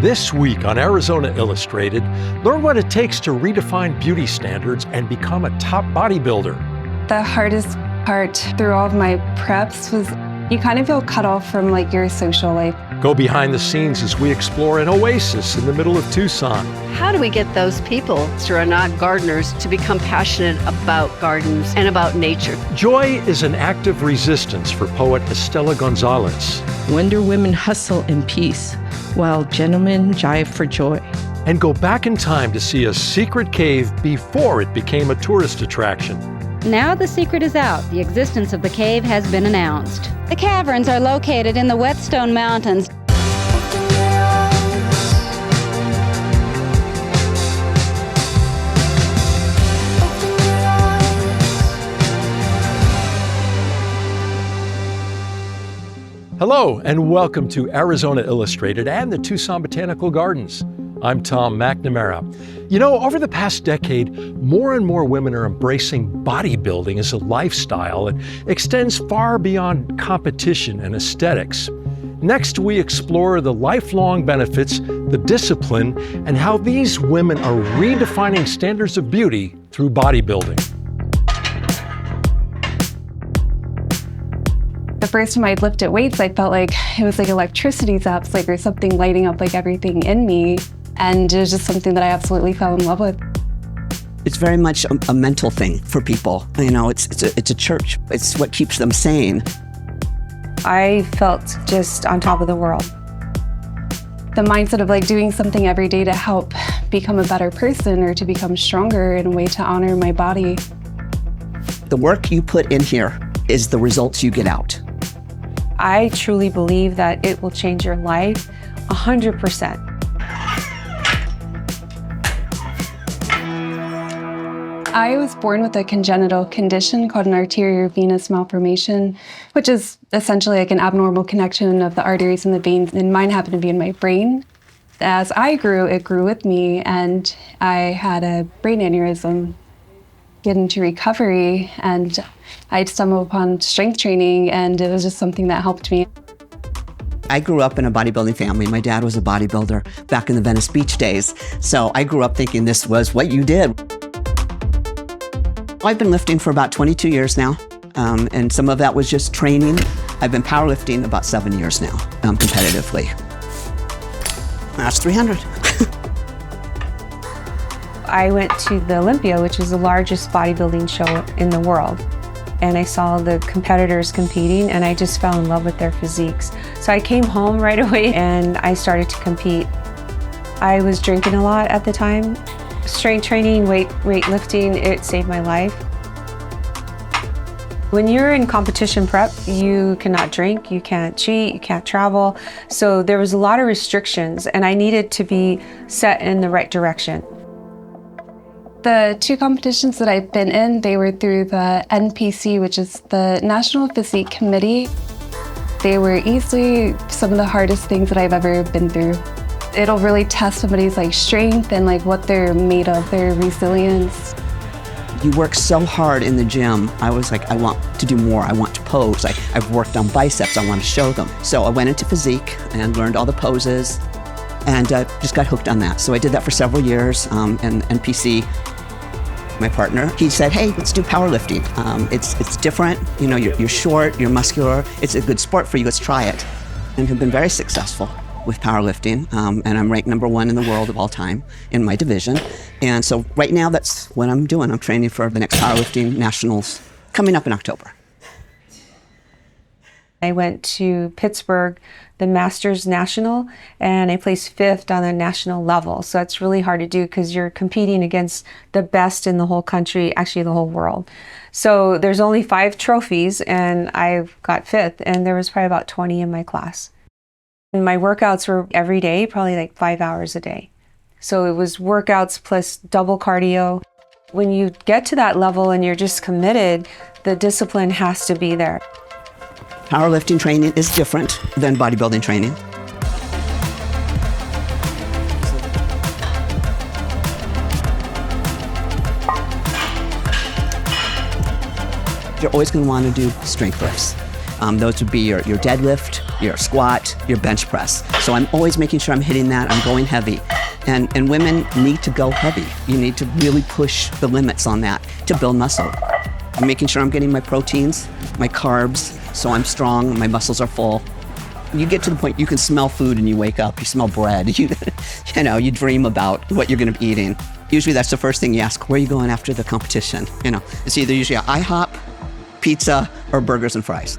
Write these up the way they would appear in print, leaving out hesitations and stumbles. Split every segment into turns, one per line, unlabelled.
This week on Arizona Illustrated, learn what it takes to redefine beauty standards and become a top bodybuilder.
The hardest part through all of my preps was you kind of feel cut off from your social life.
Go behind the scenes as we explore an oasis in the middle of Tucson.
How do we get those people who are not gardeners to become passionate about gardens and about nature?
Joy is an act of resistance for poet Estella González.
When do women hustle in peace while gentlemen jive for joy?
And go back in time to see a secret cave before it became a tourist attraction.
Now the secret is out. The existence of the cave has been announced. The caverns are located in the Whetstone Mountains.
Hello, and welcome to Arizona Illustrated and the Tucson Botanical Gardens. I'm Tom McNamara. You know, over the past decade, more and more women are embracing bodybuilding as a lifestyle that extends far beyond competition and aesthetics. Next, we explore the lifelong benefits, the discipline, and how these women are redefining standards of beauty through bodybuilding.
The first time I lifted weights, I felt like it was like electricity zaps, or something lighting up everything in me. And it was just something that I absolutely fell in love with.
It's very much a mental thing for people. You know, it's a church. It's what keeps them sane.
I felt just on top of the world.
The mindset of doing something every day to help become a better person or to become stronger in a way to honor my body.
The work you put in here is the results you get out.
I truly believe that it will change your life 100%.
I was born with a congenital condition called an arterial venous malformation, which is essentially an abnormal connection of the arteries and the veins, and mine happened to be in my brain. As I grew, it grew with me, and I had a brain aneurysm. Get into recovery, and I stumbled upon strength training, and it was just something that helped me.
I grew up in a bodybuilding family. My dad was a bodybuilder back in the Venice Beach days, so I grew up thinking this was what you did. I've been lifting for about 22 years now, and some of that was just training. I've been powerlifting about 7 years now, competitively. That's 300.
I went to the Olympia, which is the largest bodybuilding show in the world. And I saw the competitors competing, and I just fell in love with their physiques. So I came home right away and I started to compete. I was drinking a lot at the time. Strength training, weightlifting, it saved my life. When you're in competition prep, you cannot drink, you can't cheat, you can't travel. So there was a lot of restrictions, and I needed to be set in the right direction.
The two competitions that I've been in, they were through the NPC, which is the National Physique Committee. They were easily some of the hardest things that I've ever been through. It'll really test somebody's strength and what they're made of, their resilience.
You work so hard in the gym. I was like, I want to do more. I want to pose. I've worked on biceps. I want to show them. So I went into physique and learned all the poses, and just got hooked on that. So I did that for several years. And NPC, my partner, he said, hey, let's do powerlifting. It's different. You know, you're short, you're muscular. It's a good sport for you. Let's try it. And have been very successful with powerlifting, and I'm ranked #1 in the world of all time in my division. And so right now, that's what I'm doing. I'm training for the next powerlifting nationals coming up in October.
I went to Pittsburgh, the Masters National, and I placed 5th on the national level. So it's really hard to do because you're competing against the best in the whole country, actually the whole world. So there's only 5 trophies, and I got 5th, and there was probably about 20 in my class. And my workouts were every day, probably 5 hours a day. So it was workouts plus double cardio. When you get to that level and you're just committed, the discipline has to be there.
Powerlifting training is different than bodybuilding training. You're always going to want to do strength lifts. Those would be your deadlift, your squat, your bench press. So I'm always making sure I'm hitting that, I'm going heavy. And women need to go heavy. You need to really push the limits on that to build muscle. I'm making sure I'm getting my proteins, my carbs, so I'm strong, my muscles are full. You get to the point you can smell food and you wake up, you smell bread, you dream about what you're gonna be eating. Usually that's the first thing you ask, where are you going after the competition? It's either usually IHOP, pizza, or burgers and fries.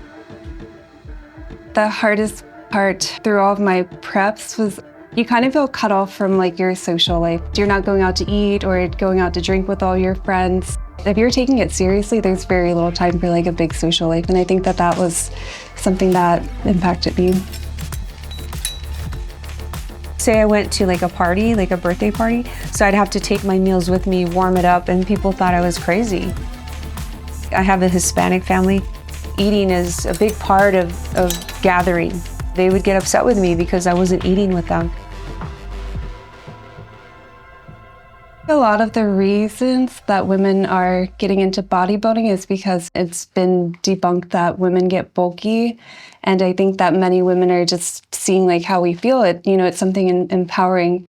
The hardest part through all of my preps was you kind of feel cut off from like your social life. You're not going out to eat or going out to drink with all your friends. If you're taking it seriously, there's very little time for like a big social life. And I think that was something that impacted me.
Say I went to like a party, like a birthday party, so I'd have to take my meals with me, warm it up, and people thought I was crazy. I have a Hispanic family. Eating is a big part of gathering. They would get upset with me because I wasn't eating with them.
A lot of the reasons that women are getting into bodybuilding is because it's been debunked that women get bulky. And I think that many women are just seeing like how we feel it. It's something empowering.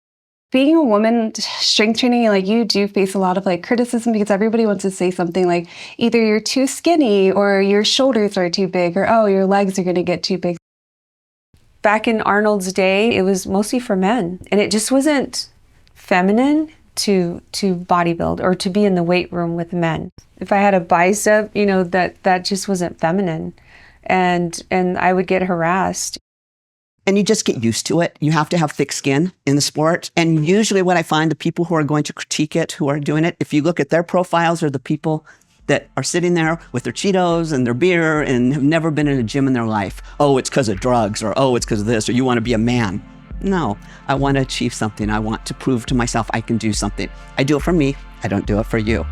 Being a woman, strength training, like you do face a lot of like criticism because everybody wants to say something like either you're too skinny or your shoulders are too big or, oh, your legs are going to get too big.
Back in Arnold's day, it was mostly for men. And it just wasn't feminine to bodybuild or to be in the weight room with men. If I had a bicep, that just wasn't feminine. And I would get harassed.
And you just get used to it. You have to have thick skin in the sport. And usually what I find, the people who are going to critique it, who are doing it, if you look at their profiles, are the people that are sitting there with their Cheetos and their beer and have never been in a gym in their life. Oh, it's because of drugs, or oh, it's because of this, or you want to be a man. No, I want to achieve something. I want to prove to myself I can do something. I do it for me. I don't do it for you.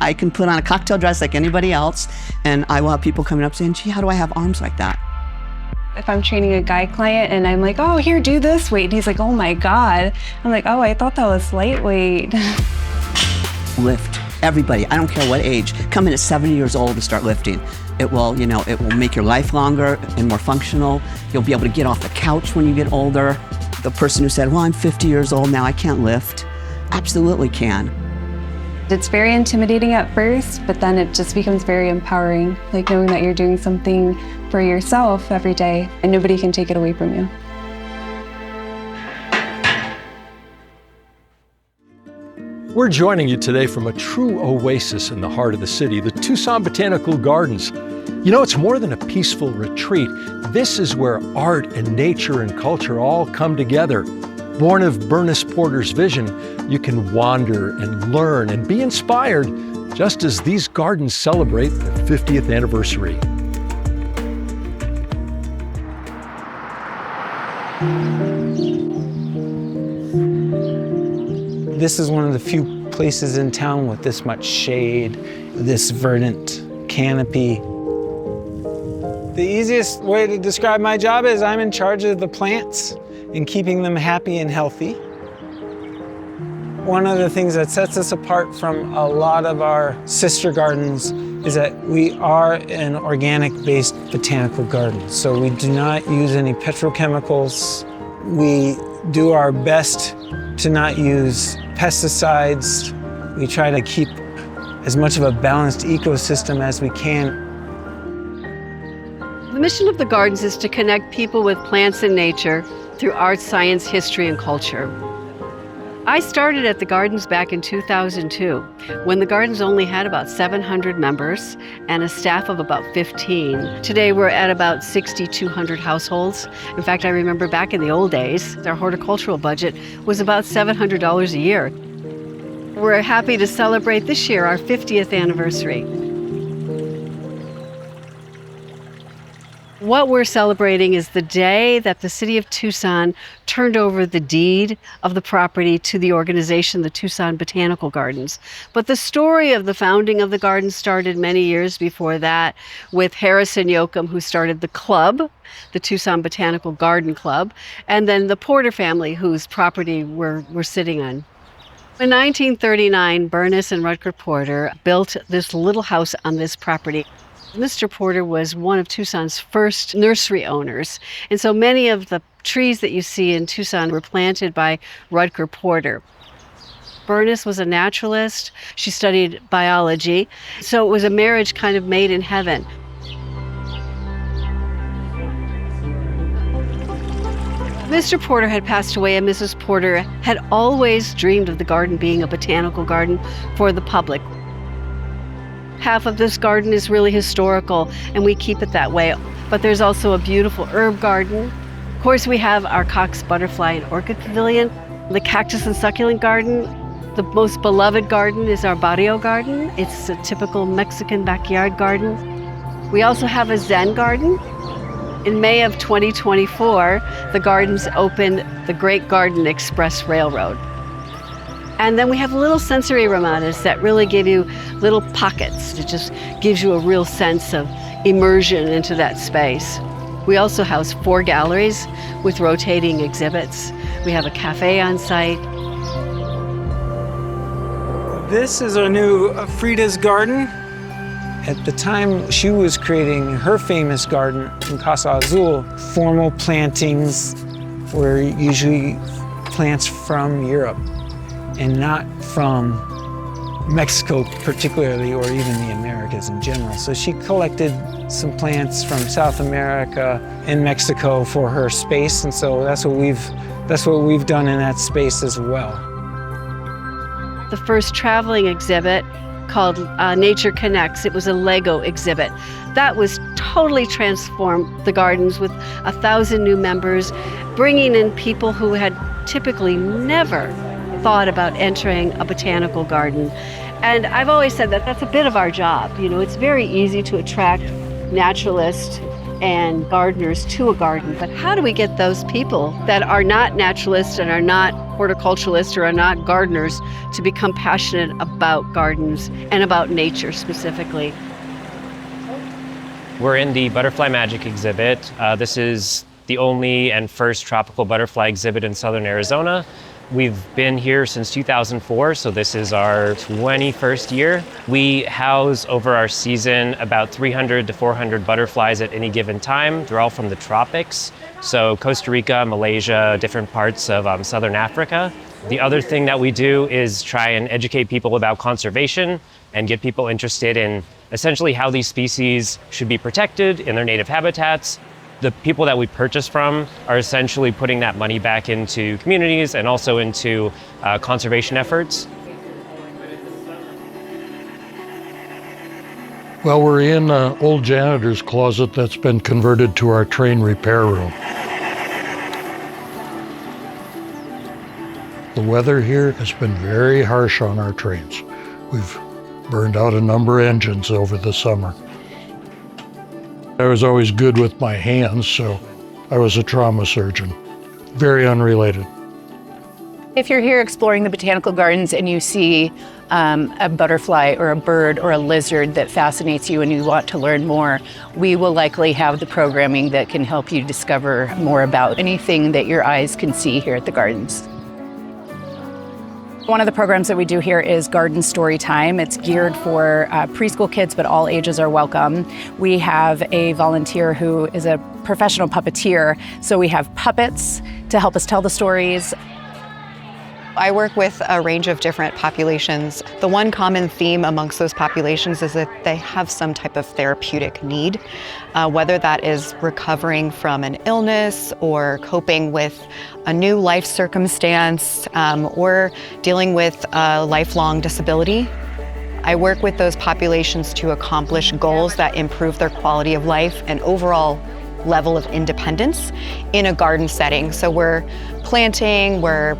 I can put on a cocktail dress like anybody else, and I will have people coming up saying, gee, how do I have arms like that?
If I'm training a guy client and I'm like, oh, here, do this weight. And he's like, oh my God. I'm like, oh, I thought that was lightweight.
Lift. Everybody, I don't care what age, come in at 70 years old to start lifting. It will make your life longer and more functional. You'll be able to get off the couch when you get older. The person who said, well, I'm 50 years old now, I can't lift, absolutely can.
It's very intimidating at first, but then it just becomes very empowering, like knowing that you're doing something for yourself every day and nobody can take it away from you.
We're joining you today from a true oasis in the heart of the city, the Tucson Botanical Gardens. It's more than a peaceful retreat. This is where art and nature and culture all come together. Born of Bernice Porter's vision, you can wander and learn and be inspired, just as these gardens celebrate their 50th anniversary.
This is one of the few places in town with this much shade, this verdant canopy. The easiest way to describe my job is I'm in charge of the plants and keeping them happy and healthy. One of the things that sets us apart from a lot of our sister gardens is that we are an organic-based botanical garden. So we do not use any petrochemicals. We do our best to not use pesticides. We try to keep as much of a balanced ecosystem as we can.
The mission of the gardens is to connect people with plants and nature through art, science, history, and culture. I started at the gardens back in 2002, when the gardens only had about 700 members and a staff of about 15. Today we're at about 6,200 households. In fact, I remember back in the old days, our horticultural budget was about $700 a year. We're happy to celebrate this year our 50th anniversary. What we're celebrating is the day that the city of Tucson turned over the deed of the property to the organization, the Tucson Botanical Gardens. But the story of the founding of the gardens started many years before that with Harrison Yoakum, who started the club, the Tucson Botanical Garden Club, and then the Porter family, whose property we're sitting on. In 1939, Bernice and Rutger Porter built this little house on this property. Mr. Porter was one of Tucson's first nursery owners, and so many of the trees that you see in Tucson were planted by Rutger Porter. Bernice was a naturalist. She studied biology, so it was a marriage kind of made in heaven. Mr. Porter had passed away, and Mrs. Porter had always dreamed of the garden being a botanical garden for the public. Half of this garden is really historical, and we keep it that way. But there's also a beautiful herb garden. Of course, we have our Cox Butterfly and Orchid Pavilion, the Cactus and Succulent Garden. The most beloved garden is our Barrio Garden. It's a typical Mexican backyard garden. We also have a Zen garden. In May of 2024, the gardens opened the Great Garden Express Railroad. And then we have little sensory ramadas that really give you little pockets. It just gives you a real sense of immersion into that space. We also house 4 galleries with rotating exhibits. We have a cafe on site.
This is our new Frida's Garden. At the time she was creating her famous garden in Casa Azul, formal plantings were usually plants from Europe and not from Mexico particularly, or even the Americas in general. So she collected some plants from South America and Mexico for her space, and so that's what we've done in that space as well.
The first traveling exhibit, called Nature Connects, it was a Lego exhibit. That was totally transformed the gardens with 1,000 new members, bringing in people who had typically never thought about entering a botanical garden. And I've always said that that's a bit of our job. You know, it's very easy to attract naturalists and gardeners to a garden, but how do we get those people that are not naturalists and are not horticulturalists or are not gardeners to become passionate about gardens and about nature specifically?
We're in the Butterfly Magic exhibit. This is the only and first tropical butterfly exhibit in southern Arizona. We've been here since 2004, so this is our 21st year. We house over our season about 300 to 400 butterflies at any given time. They're all from the tropics, so Costa Rica, Malaysia, different parts of southern Africa. The other thing that we do is try and educate people about conservation and get people interested in essentially how these species should be protected in their native habitats. The people that we purchase from are essentially putting that money back into communities and also into conservation efforts.
Well, we're in an old janitor's closet that's been converted to our train repair room. The weather here has been very harsh on our trains. We've burned out a number of engines over the summer. I was always good with my hands, so I was a trauma surgeon. Very unrelated.
If you're here exploring the botanical gardens and you see a butterfly or a bird or a lizard that fascinates you and you want to learn more, we will likely have the programming that can help you discover more about anything that your eyes can see here at the gardens. One of the programs that we do here is Garden Story Time. It's geared for preschool kids, but all ages are welcome. We have a volunteer who is a professional puppeteer, so we have puppets to help us tell the stories.
I work with a range of different populations. The one common theme amongst those populations is that they have some type of therapeutic need, whether that is recovering from an illness or coping with a new life circumstance or dealing with a lifelong disability. I work with those populations to accomplish goals that improve their quality of life and overall level of independence in a garden setting. So we're planting, we're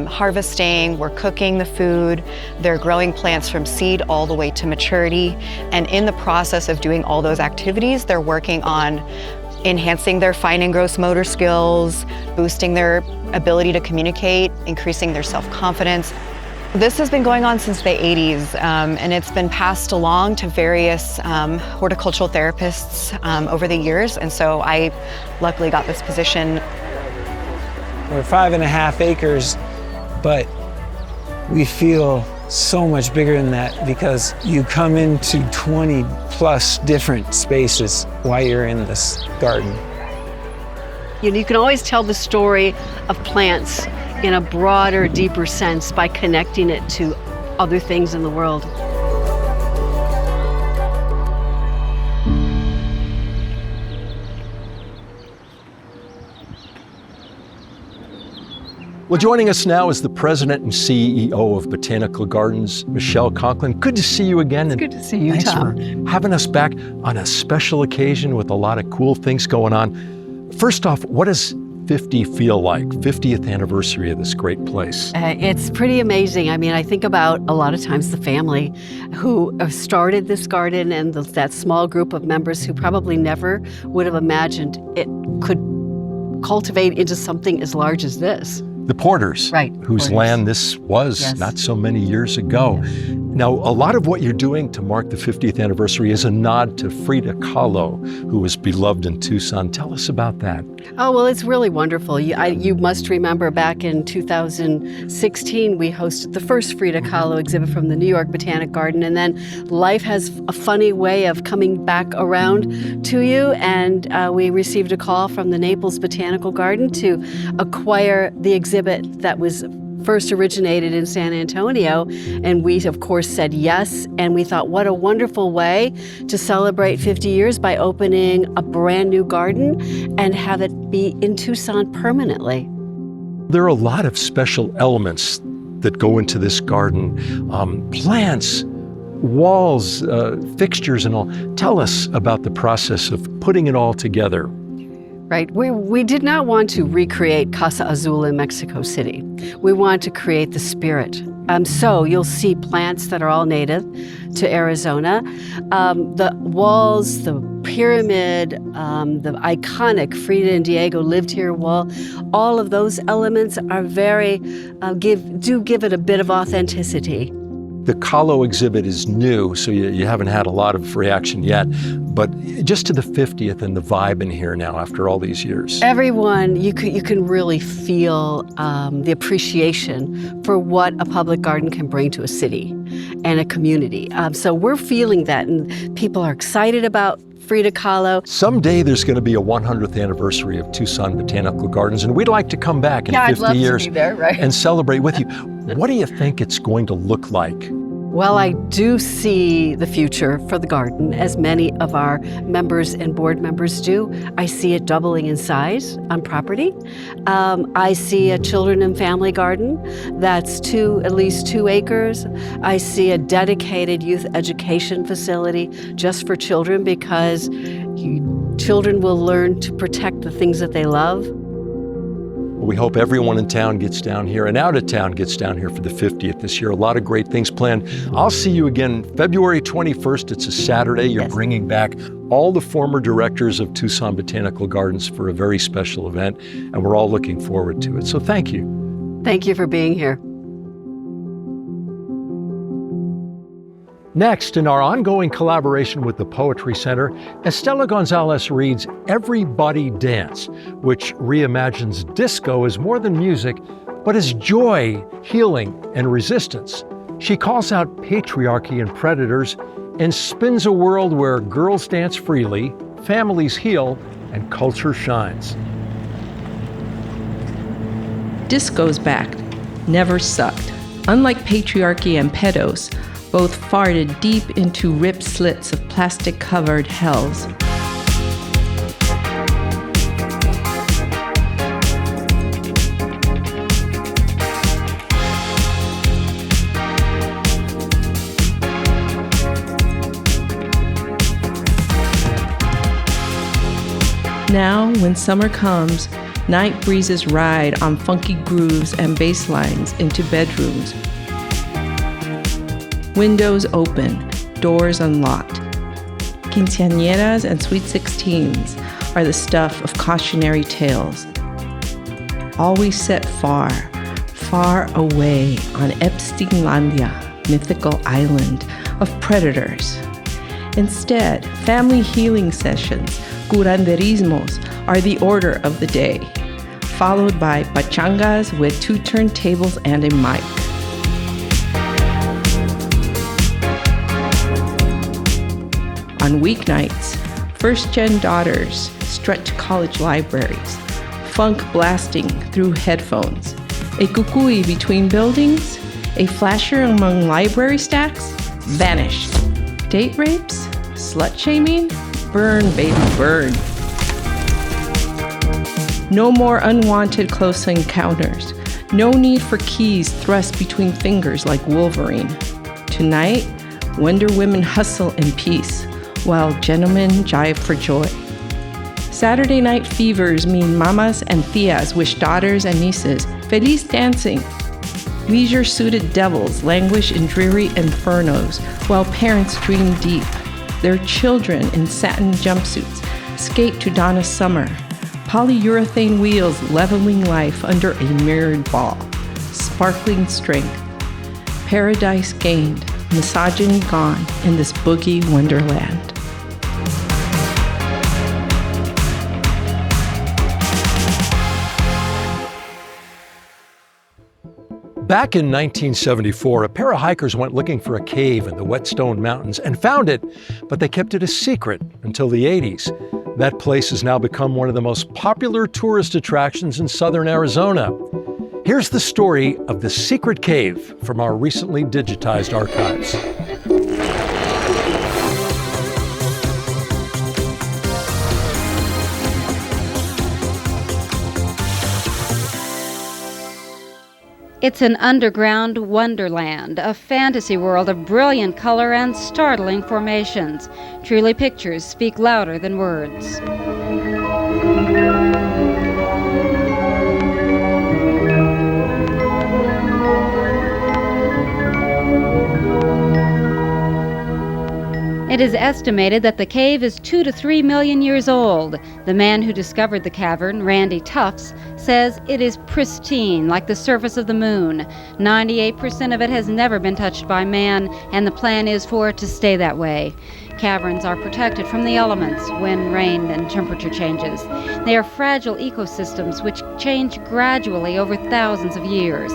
harvesting, we're cooking the food, they're growing plants from seed all the way to maturity. And in the process of doing all those activities, they're working on enhancing their fine and gross motor skills, boosting their ability to communicate, increasing their self-confidence. This has been going on since the 80s, and it's been passed along to various horticultural therapists over the years, and so I luckily got this position.
We're 5.5 acres, but we feel so much bigger than that because you come into 20 plus different spaces while you're in this garden.
You can always tell the story of plants in a broader, deeper sense by connecting it to other things in the world.
Well, joining us now is the president and CEO of Botanical Gardens, Michelle Conklin. Good to see you again.
It's good to see you,
thanks
Tom.
for having us back on a special occasion with a lot of cool things going on. First off, what does 50 feel like? 50th anniversary of this great place.
It's pretty amazing. I mean, I think about a lot of times the family who started this garden and that small group of members who probably never would have imagined it could cultivate into something as large as this.
The Porters,
right,
whose
Porters.
land this was not so many years ago. Now, a lot of what you're doing to mark the 50th anniversary is a nod to Frida Kahlo, who was beloved in Tucson. Tell us about that.
Oh, well, it's really wonderful. You must remember back in 2016, we hosted the first Frida Kahlo exhibit from the New York Botanic Garden, and then life has a funny way of coming back around to you, and we received a call from the Naples Botanical Garden to acquire the exhibit that was first originated in San Antonio, and we of course said yes, and we thought what a wonderful way to celebrate 50 years by opening a brand new garden and have it be in Tucson permanently.
There are a lot of special elements that go into this garden, plants, walls, fixtures and all. Tell us about the process of putting it all together.
Right. We did not want to recreate Casa Azul in Mexico City. We want to create the spirit. So you'll see plants that are all native to Arizona. The walls, the pyramid, the iconic Frida and Diego lived here wall, all of those elements are very, give it a bit of authenticity.
The Kahlo exhibit is new, so you haven't had a lot of reaction yet, but just to the 50th and the vibe in here now after all these years.
Everyone, you can really feel the appreciation for what a public garden can bring to a city and a community. So we're feeling that, and people are excited about Frida Kahlo.
Someday there's going to be a 100th anniversary of Tucson Botanical Gardens, and we'd like to come back in 50 years
to be there, right?
and celebrate with you. What do you think it's going to look like?
Well, I do see the future for the garden, as many of our members and board members do. I see it doubling in size on property. I see a children and family garden that's at least 2 acres. I see a dedicated youth education facility just for children, because children will learn to protect the things that they love.
We hope everyone in town gets down here and out of town gets down here for the 50th this year. A lot of great things planned. I'll see you again February 21st. It's a Saturday. You're bringing back all the former directors of Tucson Botanical Gardens for a very special event, and we're all looking forward to it. So thank you.
Thank you for being here.
Next, in our ongoing collaboration with the Poetry Center, Estella González reads Everybody Dance, which reimagines disco as more than music, but as joy, healing, and resistance. She calls out patriarchy and predators and spins a world where girls dance freely, families heal, and culture shines.
Disco's back, never sucked. Unlike patriarchy and pedos, both farted deep into ripped slits of plastic-covered hells. Now, when summer comes, night breezes ride on funky grooves and bass lines into bedrooms. Windows open, doors unlocked. Quinceañeras and sweet 16s are the stuff of cautionary tales. Always set far, far away on Epsteinlandia, mythical island of predators. Instead, family healing sessions, curanderismos, are the order of the day, followed by pachangas with 2 turntables and a mic. On weeknights, first-gen daughters strut to college libraries, funk blasting through headphones, a kukui between buildings, a flasher among library stacks, vanished. Date rapes? Slut-shaming? Burn, baby, burn. No more unwanted close encounters. No need for keys thrust between fingers like Wolverine. Tonight, Wonder Women hustle in peace, while gentlemen jive for joy. Saturday night fevers mean mamas and tias wish daughters and nieces feliz dancing. Leisure-suited devils languish in dreary infernos, while parents dream deep. Their children in satin jumpsuits skate to Donna's summer. Polyurethane wheels leveling life under a mirrored ball. Sparkling strength. Paradise gained, misogyny gone in this boogie wonderland.
Back in 1974, a pair of hikers went looking for a cave in the Whetstone Mountains and found it, but they kept it a secret until the 80s. That place has now become one of the most popular tourist attractions in southern Arizona. Here's the story of the secret cave from our recently digitized archives.
It's an underground wonderland, a fantasy world of brilliant color and startling formations. Truly, pictures speak louder than words. It is estimated that the cave is 2 to 3 million years old. The man who discovered the cavern, Randy Tufts, says it is pristine like the surface of the moon. 98% of it has never been touched by man, and the plan is for it to stay that way. Caverns are protected from the elements, wind, rain, and temperature changes. They are fragile ecosystems which change gradually over thousands of years.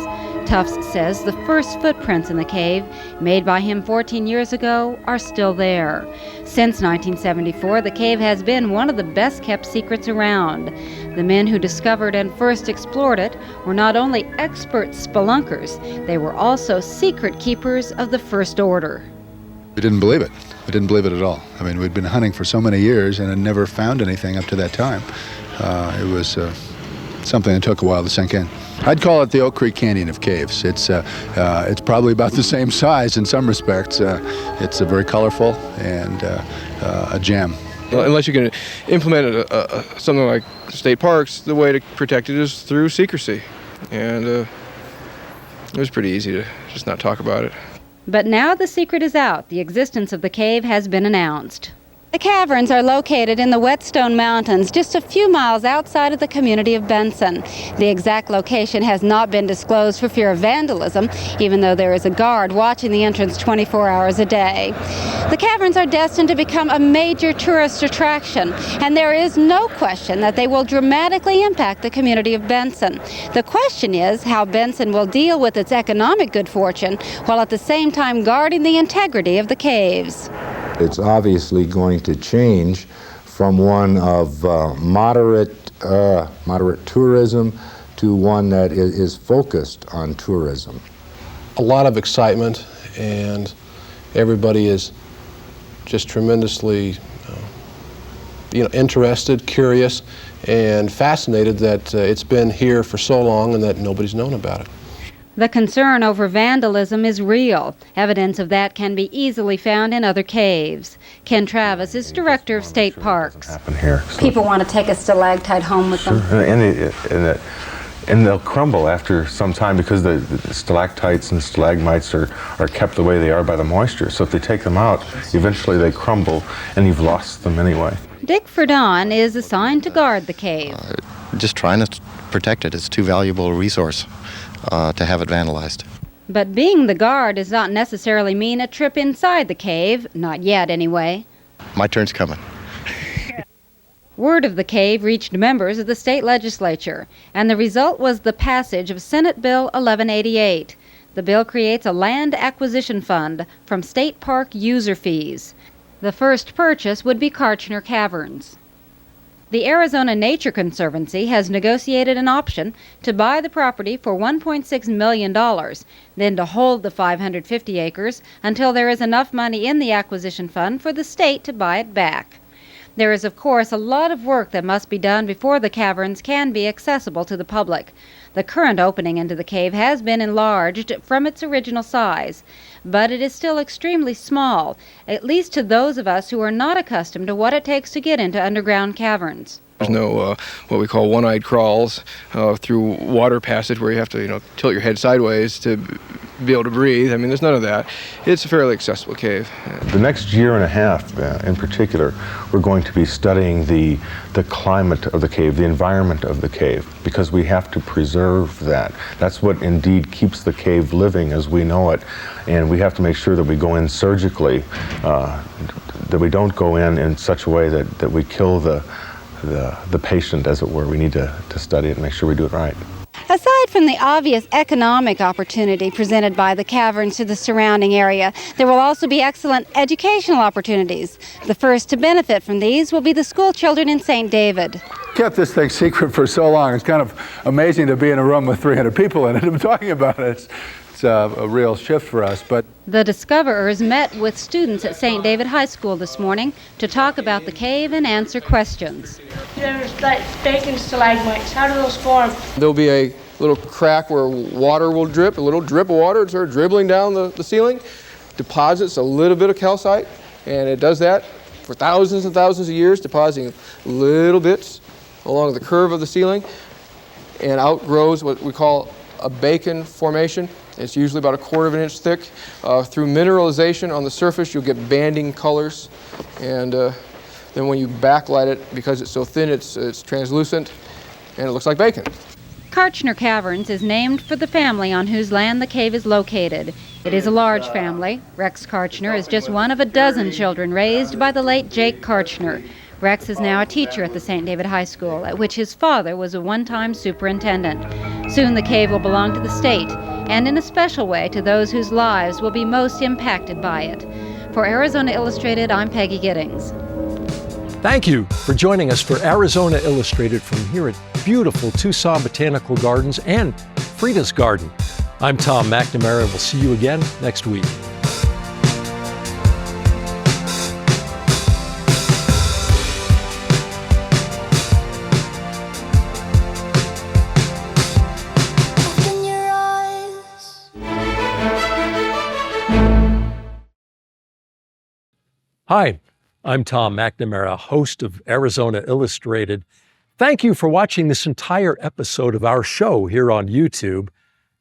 Tufts says the first footprints in the cave, made by him 14 years ago, are still there. Since 1974, the cave has been one of the best-kept secrets around. The men who discovered and first explored it were not only expert spelunkers, they were also secret keepers of the First Order.
We didn't believe it. We didn't believe it at all. I mean, we'd been hunting for so many years and had never found anything up to that time. It was something that took a while to sink in. I'd call it the Oak Creek Canyon of caves. It's probably about the same size in some respects. It's very colorful and a gem.
Well, unless you can implement something like state parks, the way to protect it is through secrecy. And it was pretty easy to just not talk about it.
But now the secret is out. The existence of the cave has been announced. The caverns are located in the Whetstone Mountains, just a few miles outside of the community of Benson. The exact location has not been disclosed for fear of vandalism, even though there is a guard watching the entrance 24 hours a day. The caverns are destined to become a major tourist attraction, and there is no question that they will dramatically impact the community of Benson. The question is how Benson will deal with its economic good fortune while at the same time guarding the integrity of the caves.
It's obviously going to change from one of moderate tourism to one that is focused on tourism.
A lot of excitement, and everybody is just tremendously interested, curious, and fascinated that it's been here for so long and that nobody's known about it.
The concern over vandalism is real. Evidence of that can be easily found in other caves. Ken Travis is director of state parks. People want to take a stalactite home with them.
And they'll crumble after some time because the stalactites and stalagmites are kept the way they are by the moisture. So if they take them out, eventually they crumble and you've lost them anyway.
Dick Verdon is assigned to guard the cave.
Just trying to protect it. It's too valuable a resource to have it vandalized.
But being the guard does not necessarily mean a trip inside the cave, not yet anyway.
My turn's coming.
Word of the cave reached members of the state legislature, and the result was the passage of Senate Bill 1188. The bill creates a land acquisition fund from state park user fees. The first purchase would be Kartchner Caverns. The Arizona Nature Conservancy has negotiated an option to buy the property for $1.6 million, then to hold the 550 acres until there is enough money in the acquisition fund for the state to buy it back. There is, of course, a lot of work that must be done before the caverns can be accessible to the public. The current opening into the cave has been enlarged from its original size, but it is still extremely small, at least to those of us who are not accustomed to what it takes to get into underground caverns.
There's no what we call one-eyed crawls through water passage where you have to, tilt your head sideways to be able to breathe. I mean, there's none of that. It's a fairly accessible cave.
The next year and a half, in particular, we're going to be studying the climate of the cave, the environment of the cave, because we have to preserve that. That's what indeed keeps the cave living as we know it, and we have to make sure that we go in surgically, that we don't go in such a way that we kill the patient, as it were. We need to study it and make sure we do it right.
Aside from the obvious economic opportunity presented by the caverns to the surrounding area, there will also be excellent educational opportunities. The first to benefit from these will be the school children in St. David.
Kept this thing secret for so long. It's kind of amazing to be in a room with 300 people in it and talking about it. It's a real shift for us. But
the discoverers met with students at St. David High School this morning to talk about the cave and answer questions.
There's like bacon stalagmites. How do those form?
There'll be a little crack where water will drip, a little drip of water, sort of dribbling down the ceiling, deposits a little bit of calcite, and it does that for thousands and thousands of years, depositing little bits along the curve of the ceiling, and out grows what we call a bacon formation. It's usually about 1/4 of an inch thick. Through mineralization on the surface, you'll get banding colors, and then when you backlight it, because it's so thin, it's translucent, and it looks like bacon.
Kartchner Caverns is named for the family on whose land the cave is located. It is a large family. Rex Kartchner is just one of a dozen children raised by the late Jake Kartchner. Rex is now a teacher at the St. David High School, at which his father was a one-time superintendent. Soon the cave will belong to the state, and in a special way to those whose lives will be most impacted by it. For Arizona Illustrated, I'm Peggy Giddings.
Thank you for joining us for Arizona Illustrated from here at beautiful Tucson Botanical Gardens and Frida's Garden. I'm Tom McNamara, and we'll see you again next week. Hi, I'm Tom McNamara, host of Arizona Illustrated. Thank you for watching this entire episode of our show here on YouTube.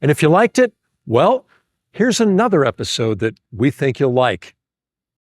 And if you liked it, well, here's another episode that we think you'll like.